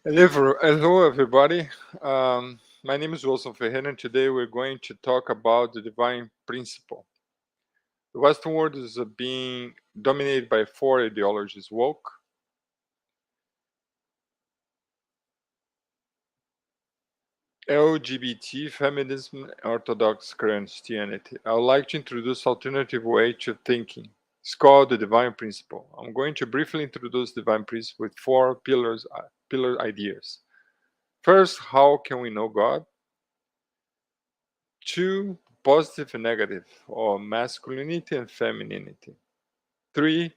Hello, everybody. My name is Wilson Ferreira, and today we're going to talk about the divine principle. The Western world is being dominated by four ideologies: woke, LGBT, feminism, and Orthodox Christianity. I would like to introduce alternative way to thinking. It's called the divine principle. I'm going to briefly introduce divine principle with four pillar ideas. First, how can we know God? Two, positive and negative, or masculinity and femininity. Three,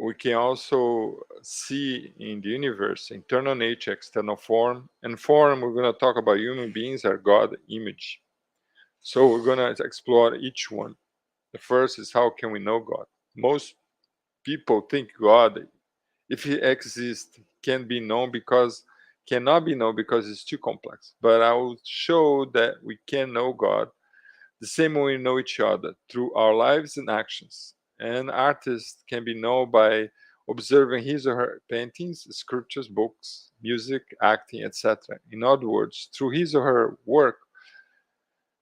we can also see in the universe internal nature, external form. And form, we're going to talk about human beings are God image. So we're going to explore each one. The first is how can we know God? Most people think God, if he exists, can be known because cannot be known because it's too complex. But I will show that we can know God the same way we know each other through our lives and actions. An artist can be known by observing his or her paintings, sculptures, books, music, acting, etc. In other words, through his or her work,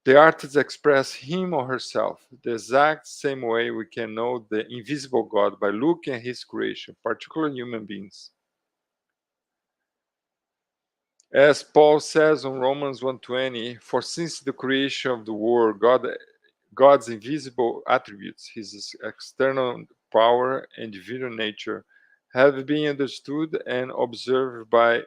the artist expresses him or herself the exact same way we can know the invisible God by looking at his creation, particularly human beings. As Paul says on Romans 1:20, for since the creation of the world, God's invisible attributes, his external power and divine nature, have been understood and observed by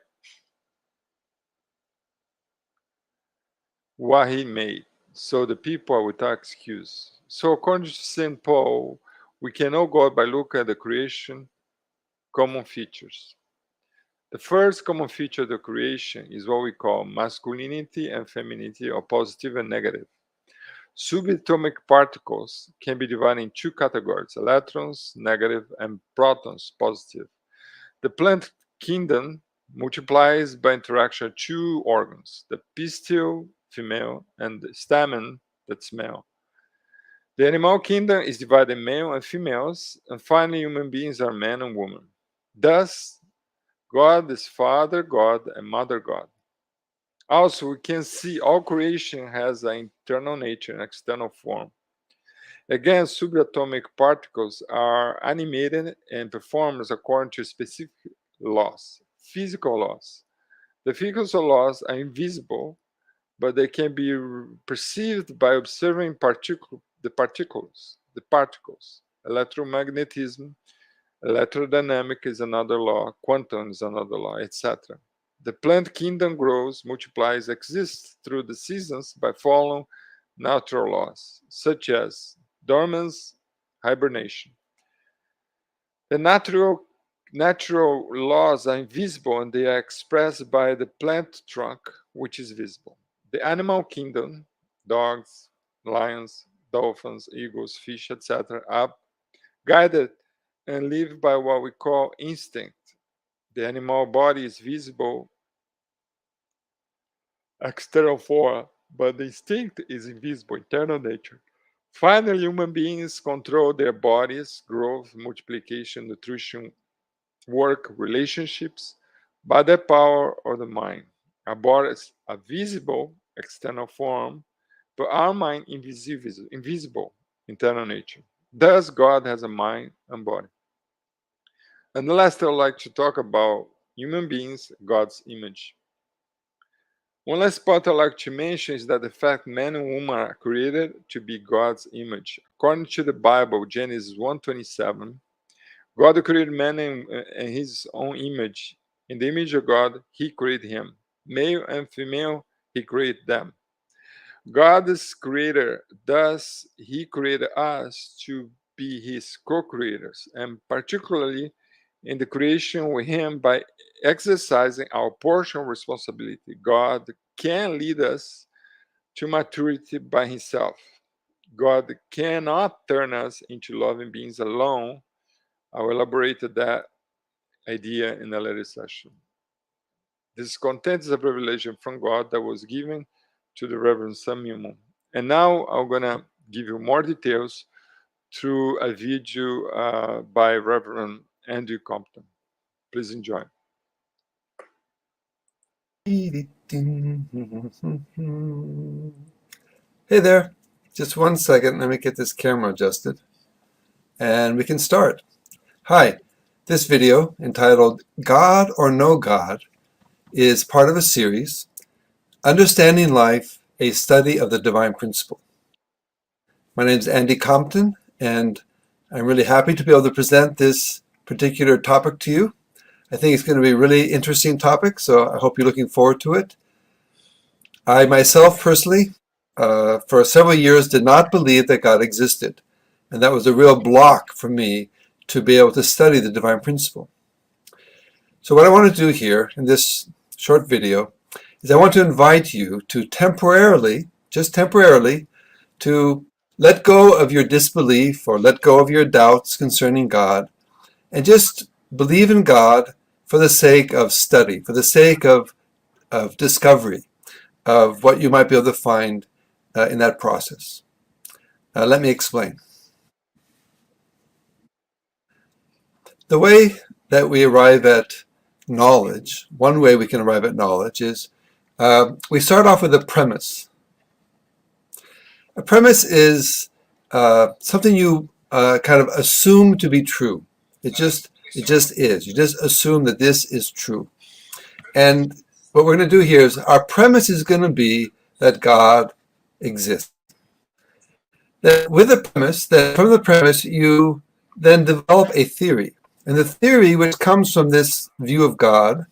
what he made. So the people are without excuse. So according to St. Paul, we can know God by looking at the creation common features. The first common feature of the creation is what we call masculinity and femininity, or positive and negative. Subatomic particles can be divided in two categories: electrons, negative, and protons, positive. The plant kingdom multiplies by interaction of two organs: the pistil, female, and the stamen, that's male. The animal kingdom is divided in male and females, and finally, human beings are man and woman. Thus, God is Father God and Mother God. Also, we can see all creation has an internal nature and external form. Again, subatomic particles are animated and performed according to specific laws, physical laws. The physical laws are invisible, but they can be perceived by observing the particles. Electromagnetism, electrodynamic is another law, quantum is another law, etc. The plant kingdom grows, multiplies, exists through the seasons by following natural laws, such as dormance, hibernation. The natural laws are invisible and they are expressed by the plant trunk, which is visible. The animal kingdom, dogs, lions, dolphins, eagles, fish, etc., are guided and live by what we call instinct. The animal body is visible external form, but the instinct is invisible, internal nature. Finally, human beings control their bodies, growth, multiplication, nutrition, work, relationships by the power of the mind. Our bodies are visible, external form, but our mind invisible, internal nature. Thus, God has a mind and body. And the last, I'd like to talk about human beings, God's image. One last point I'd like to mention is that the fact man and woman are created to be God's image. According to the Bible, Genesis 1:27, God created man in his own image. In the image of God, he created him. Male and female, he created them. God is creator, thus he created us to be his co-creators, and particularly in the creation with him by exercising our portion of responsibility. God can lead us to maturity by himself. God cannot turn us into loving beings alone. I will elaborate that idea in a later session. This content is a revelation from God that was given to the Reverend Samuel. And now I'm going to give you more details through a video by Reverend Andrew Compton. Please enjoy. Hey there, just 1 second, let me get this camera adjusted and we can start. Hi, this video entitled God or No God is part of a series, Understanding Life, a Study of the Divine Principle. My name is Andy Compton and I'm really happy to be able to present this particular topic to you. I think it's going to be a really interesting topic, so I hope you're looking forward to it. I myself personally, for several years, did not believe that God existed. And that was a real block for me to be able to study the divine principle. So what I want to do here in this short video is I want to invite you to temporarily, just temporarily, to let go of your disbelief or let go of your doubts concerning God and just believe in God for the sake of study, for the sake of discovery, of what you might be able to find in that process. Let me explain. The way that we arrive at knowledge, one way we can arrive at knowledge is we start off with a premise. A premise is something you kind of assume to be true. It just is. You just assume that this is true. And what we're going to do here is our premise is going to be that God exists. That with a premise, that from the premise you then develop a theory. And the theory which comes from this view of God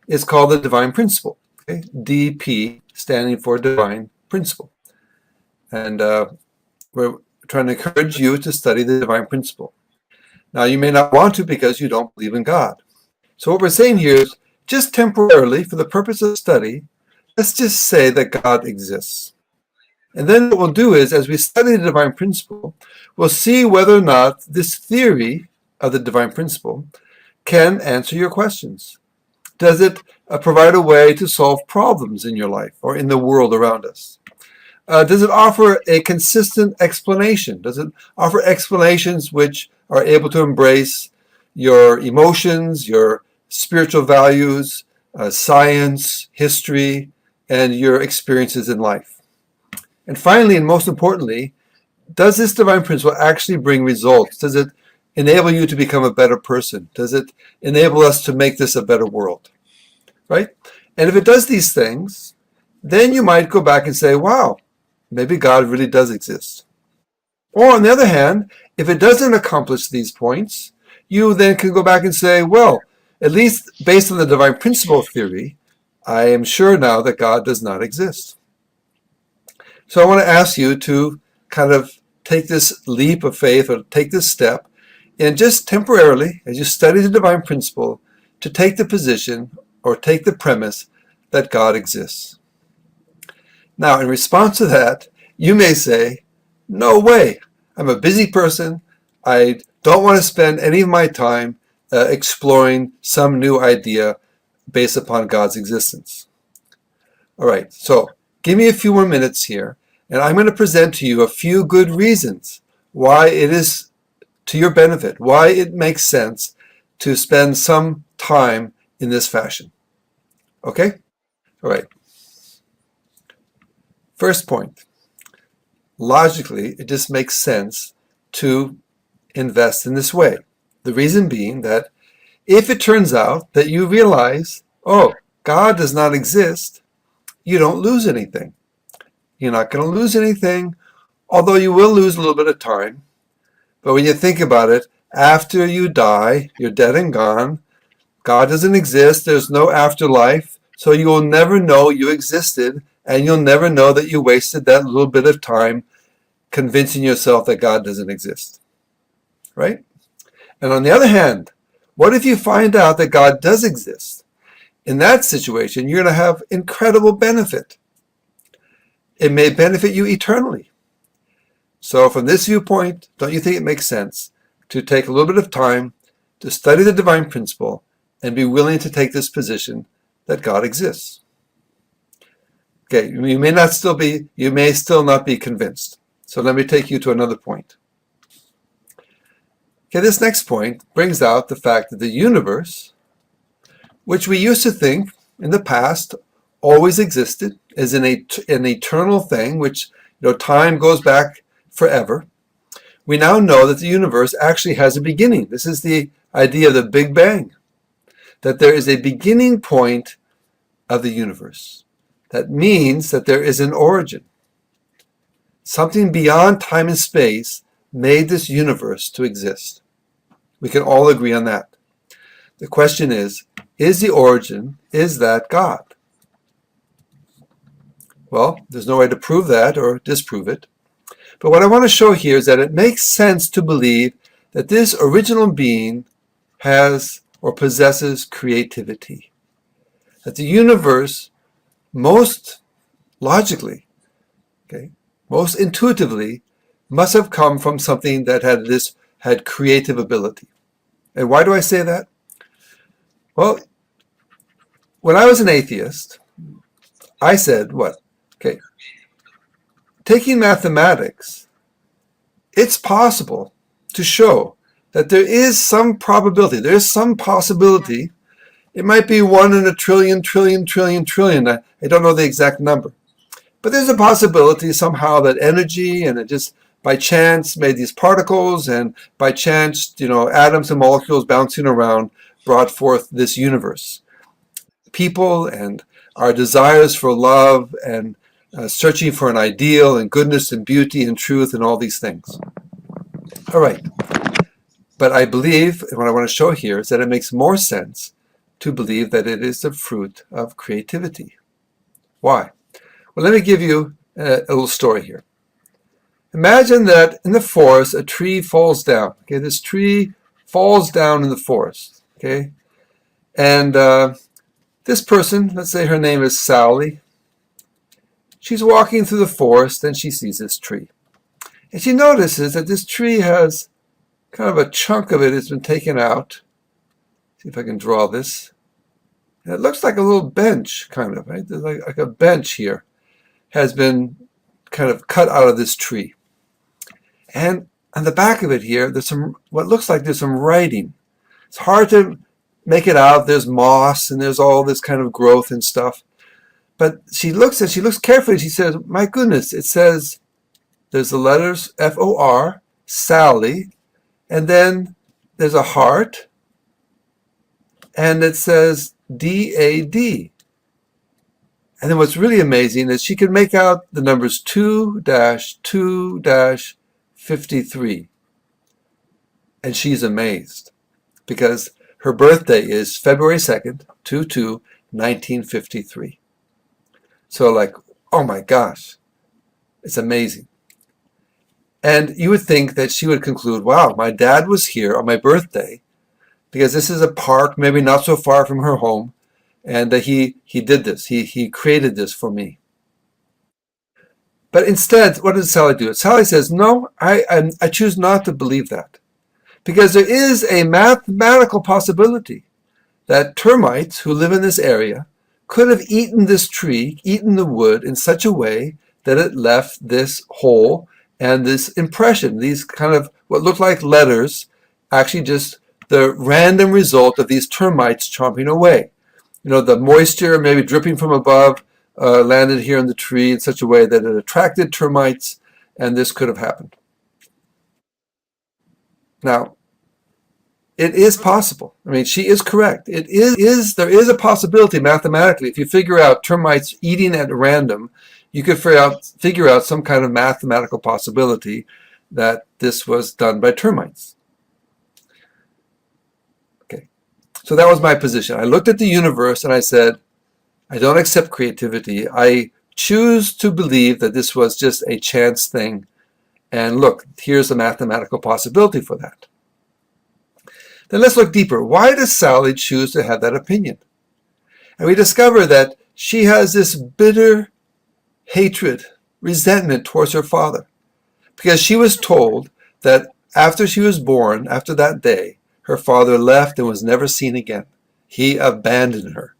is called the divine principle. Okay? DP standing for divine principle. And we're trying to encourage you to study the divine principle. Now you may not want to because you don't believe in God. So what we're saying here is just temporarily, for the purpose of study, let's just say that God exists. And then what we'll do is, as we study the divine principle, we'll see whether or not this theory of the divine principle can answer your questions. Does it provide a way to solve problems in your life or in the world around us? Does it offer a consistent explanation? Does it offer explanations which are able to embrace your emotions, your spiritual values, science, history, and your experiences in life? And finally, and most importantly, does this divine principle actually bring results? Does it enable you to become a better person? Does it enable us to make this a better world? Right? And if it does these things, then you might go back and say, wow, maybe God really does exist. Or on the other hand, if it doesn't accomplish these points, you then can go back and say, well, at least based on the divine principle theory, I am sure now that God does not exist. So I want to ask you to kind of take this leap of faith or take this step and just temporarily, as you study the divine principle, to take the position or take the premise that God exists. Now, in response to that, you may say, no way, I'm a busy person. I don't want to spend any of my time exploring some new idea based upon God's existence. All right, so give me a few more minutes here, and I'm going to present to you a few good reasons why it is to your benefit, why it makes sense to spend some time in this fashion. Okay? All right. First point. Logically, it just makes sense to invest in this way. The reason being that if it turns out that you realize, oh, God does not exist, you don't lose anything. You're not going to lose anything, although you will lose a little bit of time. But when you think about it, after you die, you're dead and gone. God doesn't exist. There's no afterlife. So you will never know you existed, and you'll never know that you wasted that little bit of time convincing yourself that God doesn't exist. Right? And on the other hand, what if you find out that God does exist? In that situation, you're going to have incredible benefit. It may benefit you eternally. So from this viewpoint, don't you think it makes sense to take a little bit of time to study the divine principle and be willing to take this position that God exists? Okay, you may still not be convinced. So let me take you to another point. Okay, this next point brings out the fact that the universe, which we used to think in the past always existed, is an eternal thing, which time goes back forever. We now know that the universe actually has a beginning. This is the idea of the Big Bang, that there is a beginning point of the universe. That means that there is an origin. Something beyond time and space made this universe to exist. We can all agree on that. The question is the origin, is that God? Well, there's no way to prove that or disprove it. But what I want to show here is that it makes sense to believe that this original being has or possesses creativity. That the universe most logically, most intuitively, must have come from something that had creative ability. And why do I say that? Well, when I was an atheist, I said, what? Taking mathematics, it's possible to show that there is some probability, there is some possibility. It might be 1 in a trillion, trillion. I don't know the exact number. But there's a possibility somehow that energy, and it just by chance made these particles, and by chance, atoms and molecules bouncing around brought forth this universe. People and our desires for love and searching for an ideal and goodness and beauty and truth and all these things. All right. But I believe, and what I want to show here is that it makes more sense to believe that it is the fruit of creativity. Why? Well, let me give you a little story here. Imagine that in the forest, a tree falls down. This tree falls down in the forest. And this person, let's say her name is Sally, she's walking through the forest and she sees this tree. And she notices that this tree has kind of a chunk of it has been taken out. See if I can draw this. And it looks like a little bench, kind of, right? There's like a bench here has been kind of cut out of this tree. And on the back of it here, there's what looks like there's some writing. It's hard to make it out. There's moss and there's all this kind of growth and stuff. But she looks carefully. She says, my goodness, it says, there's the letters F-O-R, Sally, and then there's a heart, and it says D-A-D. And then what's really amazing is she can make out the numbers 2-2-53. And she's amazed because her birthday is February 2nd, 1953. So oh my gosh, it's amazing. And you would think that she would conclude, wow, my dad was here on my birthday because this is a park, maybe not so far from her home, and that he did this. He created this for me. But instead, what does Sally do? Sally says, no, I choose not to believe that. Because there is a mathematical possibility that termites who live in this area could have eaten this tree, eaten the wood in such a way that it left this hole and this impression, these kind of what look like letters, actually just the random result of these termites chomping away. The moisture maybe dripping from above landed here in the tree in such a way that it attracted termites, and this could have happened. Now, it is possible. I mean, she is correct. There is a possibility mathematically. If you figure out termites eating at random, you could figure out some kind of mathematical possibility that this was done by termites. Okay, so that was my position. I looked at the universe and I said, I don't accept creativity. I choose to believe that this was just a chance thing. And look, here's a mathematical possibility for that. Then let's look deeper. Why does Sally choose to have that opinion? And we discover that she has this bitter hatred, resentment towards her father. Because she was told that after she was born, after that day, her father left and was never seen again. He abandoned her.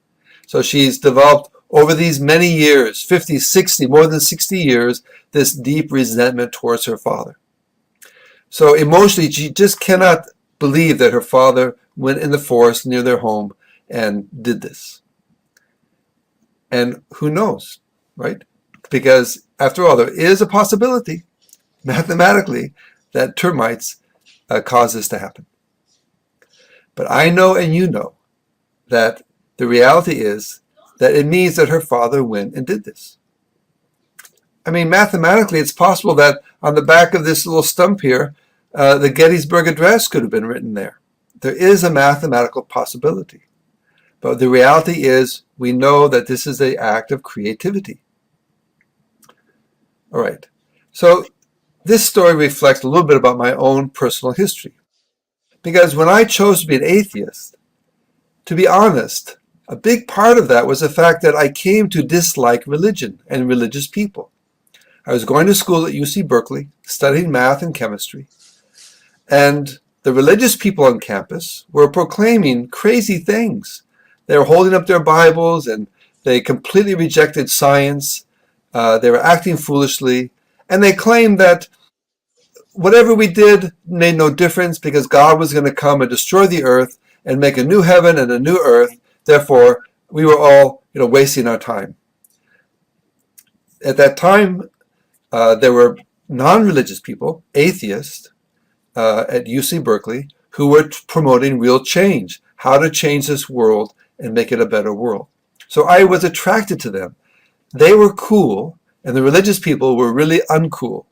So she's developed over these many years, 50, 60, more than 60 years, this deep resentment towards her father. So emotionally, she just cannot believe that her father went in the forest near their home and did this. And who knows, right? Because after all, there is a possibility, mathematically, that termites cause this to happen. But I know and you know that the reality is that it means that her father went and did this. I mean, mathematically, it's possible that on the back of this little stump here, the Gettysburg Address could have been written there. There is a mathematical possibility. But the reality is, we know that this is an act of creativity. All right. So this story reflects a little bit about my own personal history. Because when I chose to be an atheist, to be honest, a big part of that was the fact that I came to dislike religion and religious people. I was going to school at UC Berkeley, studying math and chemistry, and the religious people on campus were proclaiming crazy things. They were holding up their Bibles, and they completely rejected science. They were acting foolishly, and they claimed that whatever we did made no difference because God was going to come and destroy the earth and make a new heaven and a new earth. Therefore, we were all, wasting our time. At that time, there were non-religious people, atheists, at UC Berkeley, who were promoting real change, how to change this world and make it a better world. So I was attracted to them. They were cool, and the religious people were really uncool.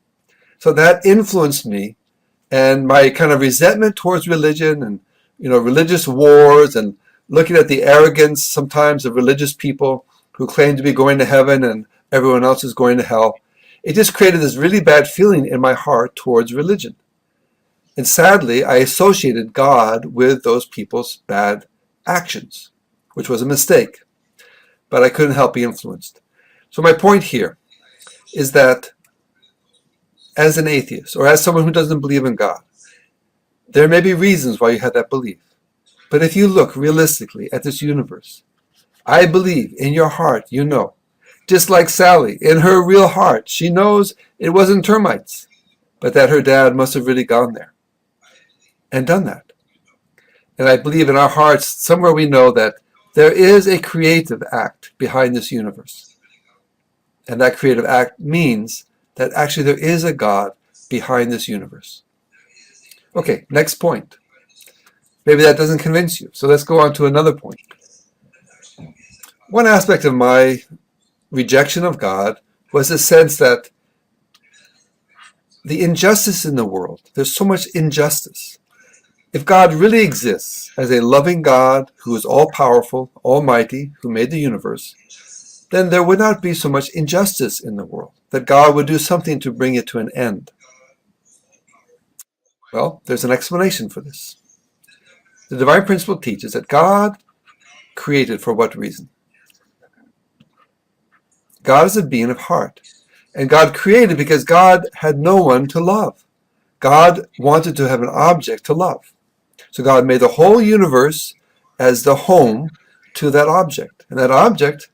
So that influenced me, and my kind of resentment towards religion and religious wars, and looking at the arrogance sometimes of religious people who claim to be going to heaven and everyone else is going to hell. It just created this really bad feeling in my heart towards religion. And sadly, I associated God with those people's bad actions, which was a mistake. But I couldn't help be influenced. So my point here is that as an atheist, or as someone who doesn't believe in God, there may be reasons why you have that belief. But if you look realistically at this universe, I believe in your heart, just like Sally, in her real heart, she knows it wasn't termites, but that her dad must have really gone there and done that. And I believe in our hearts, somewhere we know that there is a creative act behind this universe. And that creative act means that actually there is a God behind this universe. Okay, next point. Maybe that doesn't convince you. So let's go on to another point. One aspect of my rejection of God was the sense that the injustice in the world, there's so much injustice. If God really exists as a loving God who is all-powerful, almighty, who made the universe, then there would not be so much injustice in the world, that God would do something to bring it to an end. Well, there's an explanation for this. The divine principle teaches that God created for what reason? God is a being of heart. And God created because God had no one to love. God wanted to have an object to love. So God made the whole universe as the home to that object. And that object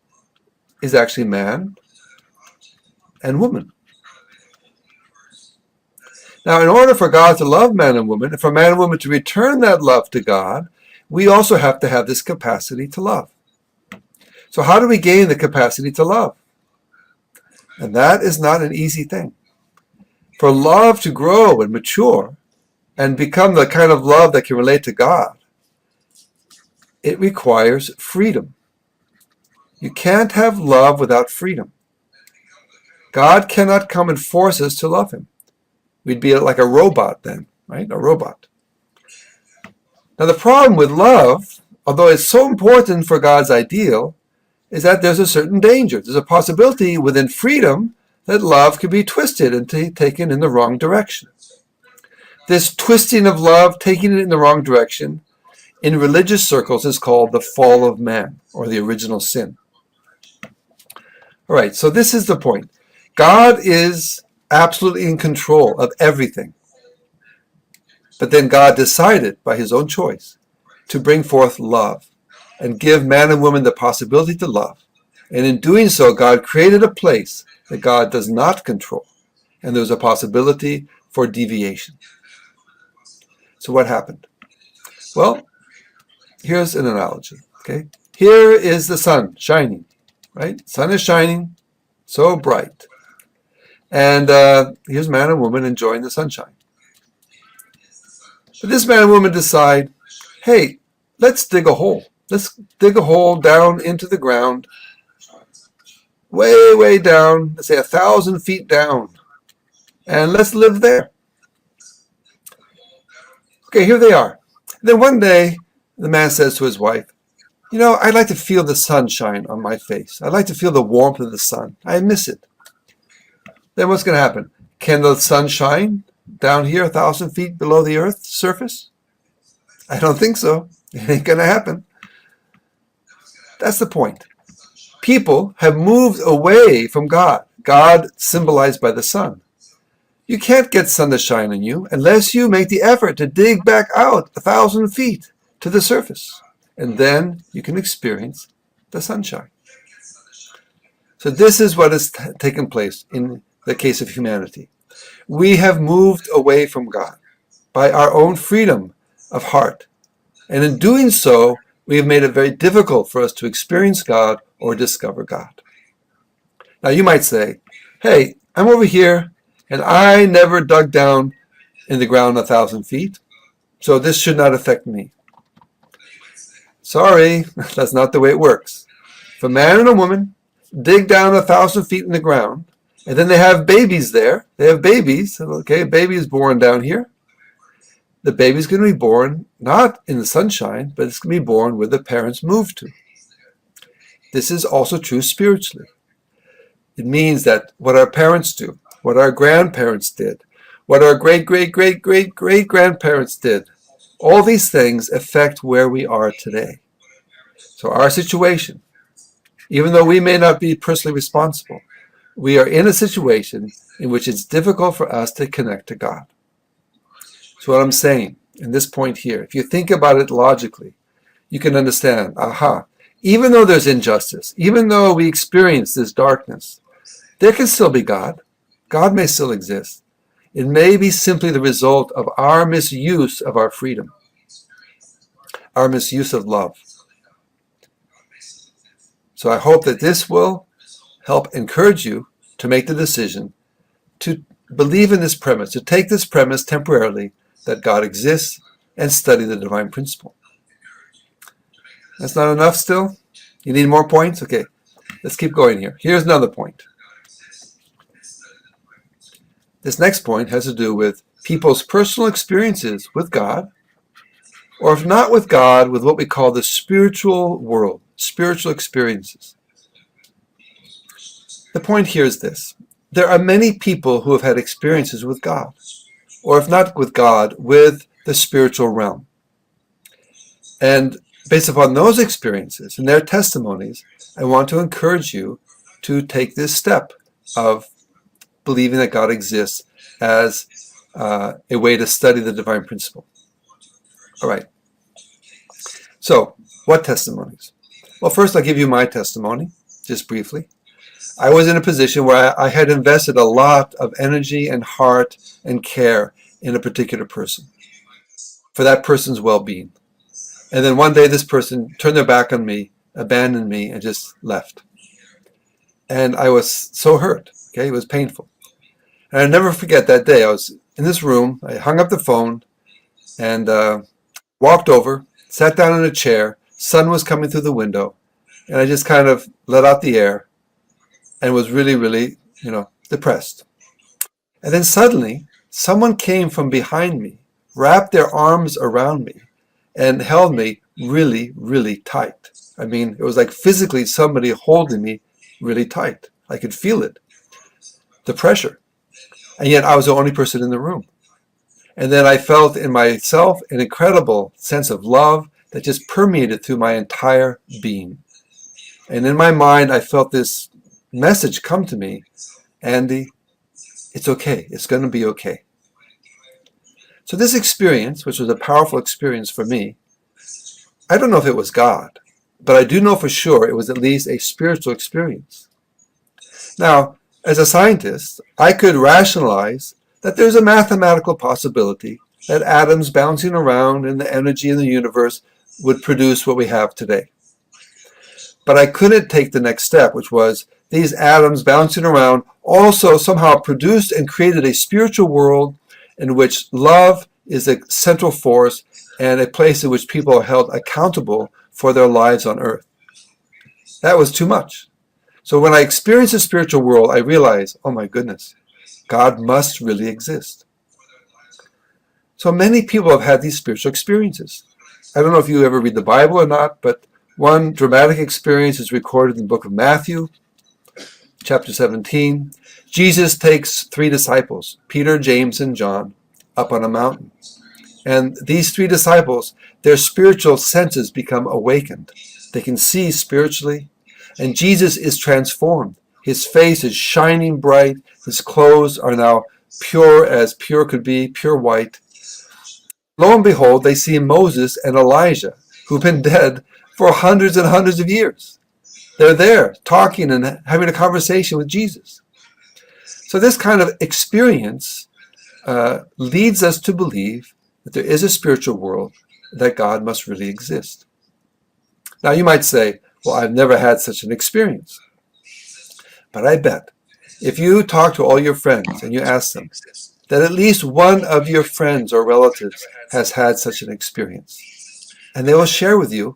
is actually man and woman. Now, in order for God to love man and woman, and for man and woman to return that love to God, we also have to have this capacity to love. So how do we gain the capacity to love? And that is not an easy thing. For love to grow and mature and become the kind of love that can relate to God, it requires freedom. You can't have love without freedom. God cannot come and force us to love him. We'd be like a robot then, right? A robot. Now the problem with love, although it's so important for God's ideal, is that there's a certain danger. There's a possibility within freedom that love could be twisted and taken in the wrong direction. This twisting of love, taking it in the wrong direction, in religious circles is called the fall of man, or the original sin. All right, so this is the point. God is absolutely in control of everything. But then God decided, by his own choice, to bring forth love and give man and woman the possibility to love. And in doing so, God created a place that God does not control. And there's a possibility for deviation. So what happened? Well, here's an analogy. Okay, here is the sun shining, right? Sun is shining, so bright. And here's man and woman enjoying the sunshine. But this man and woman decide, hey, let's dig a hole. Let's dig a hole down into the ground, way, way down, let's say 1,000 feet down, and let's live there. Okay, here they are. Then one day, the man says to his wife, I'd like to feel the sunshine on my face. I'd like to feel the warmth of the sun. I miss it. Then what's going to happen? Can the sun shine down here 1,000 feet below the Earth's surface? I don't think so. It ain't going to happen. That's the point. People have moved away from God. God symbolized by the sun. You can't get sun to shine on you unless you make the effort to dig back out 1,000 feet to the surface. And then you can experience the sunshine. So this is what has taken place in the case of humanity. We have moved away from God by our own freedom of heart. And in doing so, we have made it very difficult for us to experience God or discover God. Now you might say, hey, I'm over here and I never dug down in the ground 1,000 feet, so this should not affect me. Sorry, that's not the way it works. If a man and a woman dig down 1,000 feet in the ground, and then they have babies there, they have babies, okay, a baby is born down here. The baby's going to be born not in the sunshine, but it's going to be born where the parents moved to. This is also true spiritually. It means that what our parents do, what our grandparents did, what our great-great-great-great-great-grandparents did, all these things affect where we are today. So our situation, even though we may not be personally responsible, we are in a situation in which it's difficult for us to connect to God. So what I'm saying in this point here, if you think about it logically, you can understand, even though there's injustice, even though we experience this darkness, there can still be God. God may still exist. It may be simply the result of our misuse of our freedom, our misuse of love. So I hope that this will help encourage you to make the decision to believe in this premise, to take this premise temporarily that God exists and study the divine principle. That's not enough still? You need more points? Okay, let's keep going here. Here's another point. This next point has to do with people's personal experiences with God, or if not with God, with what we call the spiritual world, spiritual experiences. The point here is this. There are many people who have had experiences with God, or if not with God, with the spiritual realm. And based upon those experiences and their testimonies, I want to encourage you to take this step of believing that God exists as a way to study the divine principle. All right. So, what testimonies? Well, first I'll give you my testimony, just briefly. I was in a position where I had invested a lot of energy and heart and care in a particular person for that person's well-being. And then one day this person turned their back on me, abandoned me, and just left. And I was so hurt. Okay, it was painful. And I'll never forget that day. I was in this room. I hung up the phone and walked over, sat down in a chair. Sun was coming through the window. And I just kind of let out the air and was really, really, depressed. And then suddenly, someone came from behind me, wrapped their arms around me, and held me really, really tight. I mean, it was like physically somebody holding me really tight. I could feel it, the pressure. And yet I was the only person in the room. And then I felt in myself an incredible sense of love that just permeated through my entire being. And in my mind, I felt this message come to me, Andy, it's okay. It's going to be okay. So this experience, which was a powerful experience for me, I don't know if it was God, but I do know for sure it was at least a spiritual experience. Now, as a scientist, I could rationalize that there's a mathematical possibility that atoms bouncing around in the energy in the universe would produce what we have today. but I couldn't take the next step, which was these atoms bouncing around also somehow produced and created a spiritual world in which love is a central force and a place in which people are held accountable for their lives on earth. That was too much. So when I experienced the spiritual world, I realized, oh my goodness, God must really exist. So many people have had these spiritual experiences. I don't know if you ever read the Bible or not, but one dramatic experience is recorded in the book of Matthew, chapter 17. Jesus takes 3 disciples, Peter, James, and John, up on a mountain. And these 3 disciples, their spiritual senses become awakened. They can see spiritually. And Jesus is transformed. His face is shining bright. His clothes are now pure as pure could be, pure white. Lo and behold, they see Moses and Elijah, who've been dead for hundreds and hundreds of years. They're there talking and having a conversation with Jesus. So this kind of experience leads us to believe that there is a spiritual world, that God must really exist. Now you might say, well, I've never had such an experience. But I bet if you talk to all your friends and you ask them that at least one of your friends or relatives has had such an experience, and they will share with you,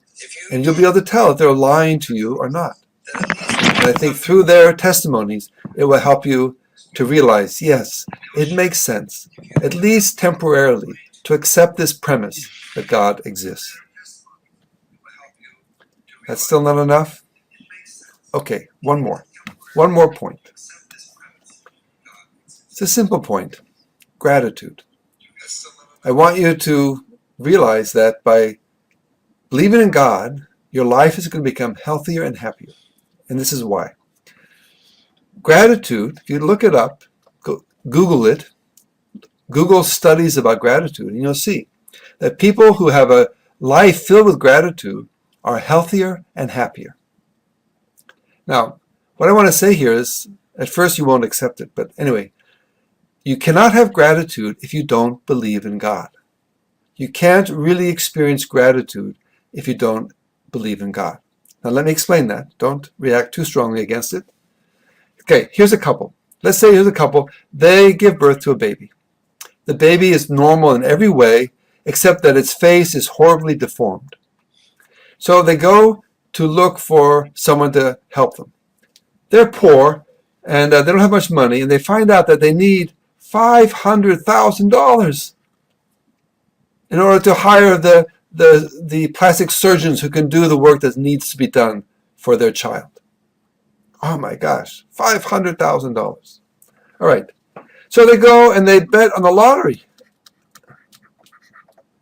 and you'll be able to tell if they're lying to you or not. And I think through their testimonies, it will help you to realize, yes, it makes sense, at least temporarily, to accept this premise that God exists. That's still not enough? Okay, one more point. It's a simple point. Gratitude. I want you to realize that by believing in God, your life is going to become healthier and happier. And this is why. Gratitude, if you look it up, Google it, Google studies about gratitude, and you'll see that people who have a life filled with gratitude are healthier and happier. Now, what I want to say here is, at first you won't accept it, but anyway, you cannot have gratitude if you don't believe in God. You can't really experience gratitude if you don't believe in God. Now let me explain that. Don't react too strongly against it. Okay, here's a couple. Let's say here's a couple. They give birth to a baby. The baby is normal in every way, except that its face is horribly deformed. So they go to look for someone to help them. They're poor, and they don't have much money, and they find out that they need $500,000 in order to hire the plastic surgeons who can do the work that needs to be done for their child. Oh my gosh, $500,000. All right. So they go and they bet on the lottery.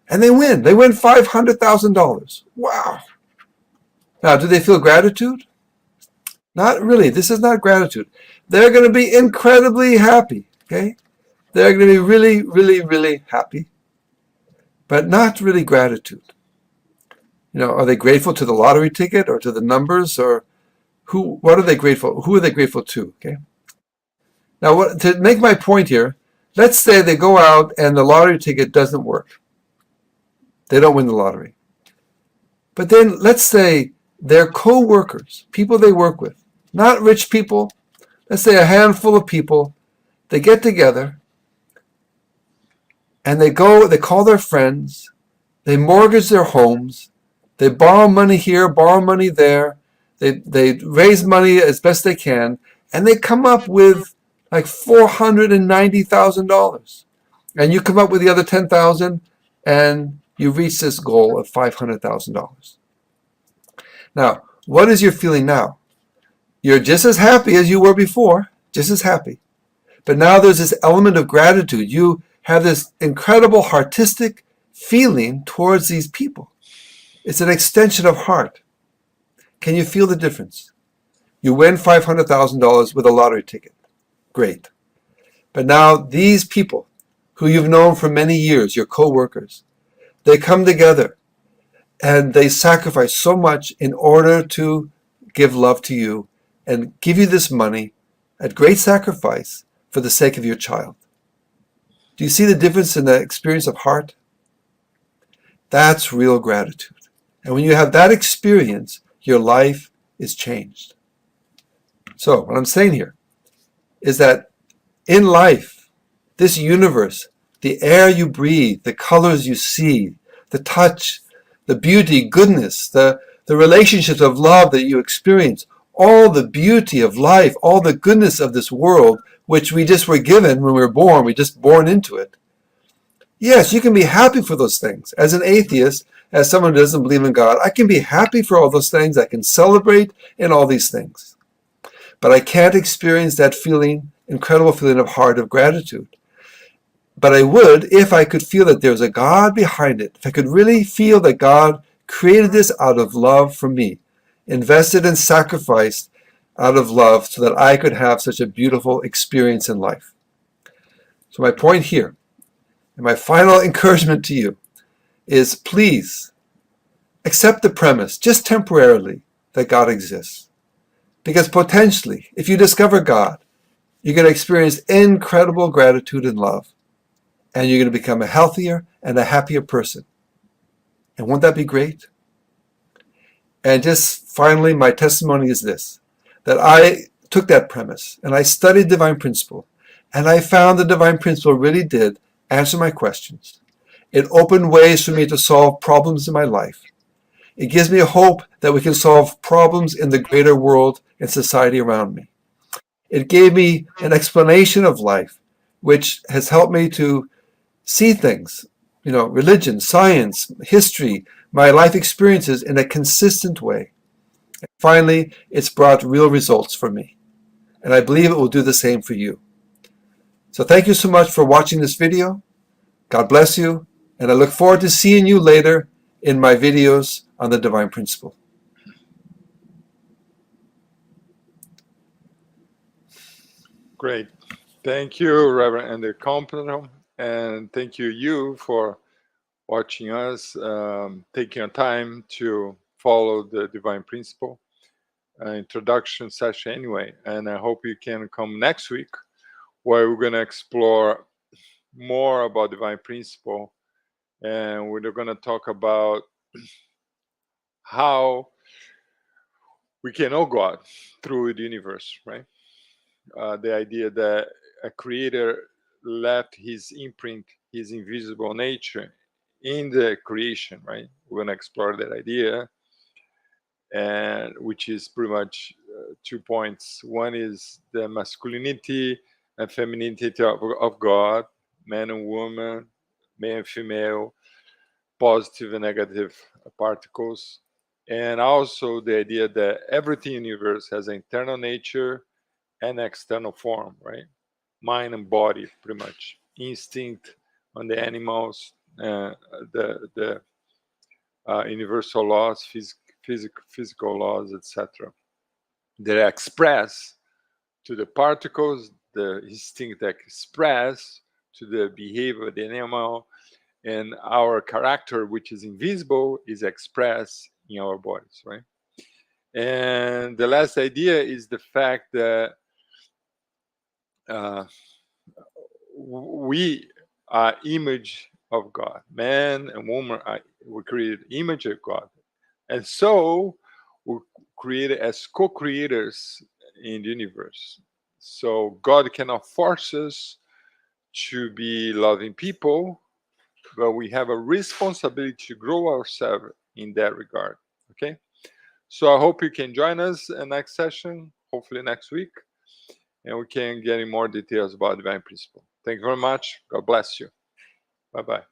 And they win. They win $500,000. Wow. Now, do they feel gratitude? Not really. This is not gratitude. They're going to be incredibly happy. Okay? They're going to be really, really, really happy. But not really gratitude. You know, are they grateful to the lottery ticket or to the numbers, or what are they grateful? Who are they grateful to? Okay. Now, to make my point here, let's say they go out and the lottery ticket doesn't work. They don't win the lottery. But then let's say their co-workers, people they work with, not rich people, let's say a handful of people, they get together and they call their friends, they mortgage their homes, they borrow money here, borrow money there, they raise money as best they can, and they come up with like $490,000. And you come up with the other $10,000 and you reach this goal of $500,000. Now, what is your feeling now? You're just as happy as you were before, just as happy. But now there's this element of gratitude. You have this incredible artistic feeling towards these people. It's an extension of heart. Can you feel the difference? You win $500,000 with a lottery ticket. Great. But now these people who you've known for many years, your co-workers, they come together and they sacrifice so much in order to give love to you and give you this money at great sacrifice for the sake of your child. Do you see the difference in the experience of heart? That's real gratitude. And when you have that experience, your life is changed. So what I'm saying here is that in life, this universe, the air you breathe, the colors you see, the touch, the beauty, goodness, the relationships of love that you experience, all the beauty of life, all the goodness of this world, which we just were given when we were born, we just born into it. Yes, you can be happy for those things. As an atheist, as someone who doesn't believe in God, I can be happy for all those things. I can celebrate in all these things. But I can't experience that feeling, incredible feeling of heart of gratitude. But I would if I could feel that there's a God behind it. If I could really feel that God created this out of love for me, invested and sacrificed out of love so that I could have such a beautiful experience in life. So my point here, and my final encouragement to you, is please accept the premise, just temporarily, that God exists. Because potentially, if you discover God, you're going to experience incredible gratitude and love. And you're going to become a healthier and a happier person. And won't that be great? And just finally, my testimony is this, that I took that premise and I studied divine principle, and I found the divine principle really did answer my questions. It opened ways for me to solve problems in my life. It gives me a hope that we can solve problems in the greater world and society around me. It gave me an explanation of life, which has helped me to see things, religion, science, history, my life experiences in a consistent way. And finally, it's brought real results for me. And I believe it will do the same for you. So thank you so much for watching this video. God bless you. And I look forward to seeing you later in my videos on the Divine Principle. Great. Thank you, Reverend Andy Compton, and thank you for watching us, taking your time to follow the Divine Principle introduction session anyway. And I hope you can come next week, where we're going to explore more about Divine Principle, and we're going to talk about how we can know God through the universe, right? The idea that a creator left his imprint, his invisible nature in the creation, right? We're going to explore that idea, and which is pretty much 2 points. One is the masculinity and femininity of God, man and woman, male and female, positive and negative particles, and also the idea that everything in the universe has an internal nature and external form, right? Mind and body, pretty much. Instinct on the animals, the universal laws, physical laws, etc. They express to the particles, the instinct express to the behavior of the animal, and our character, which is invisible, is expressed in our bodies, right? And the last idea is the fact that we are image of God. Man and woman we created image of God, and so we're created as co-creators in the universe. So God cannot force us to be loving people, but we have a responsibility to grow ourselves in that regard. Okay, so I hope you can join us in next session, hopefully next week, and we can get in more details about Divine Principle. Thank you very much. God bless you. Bye-bye.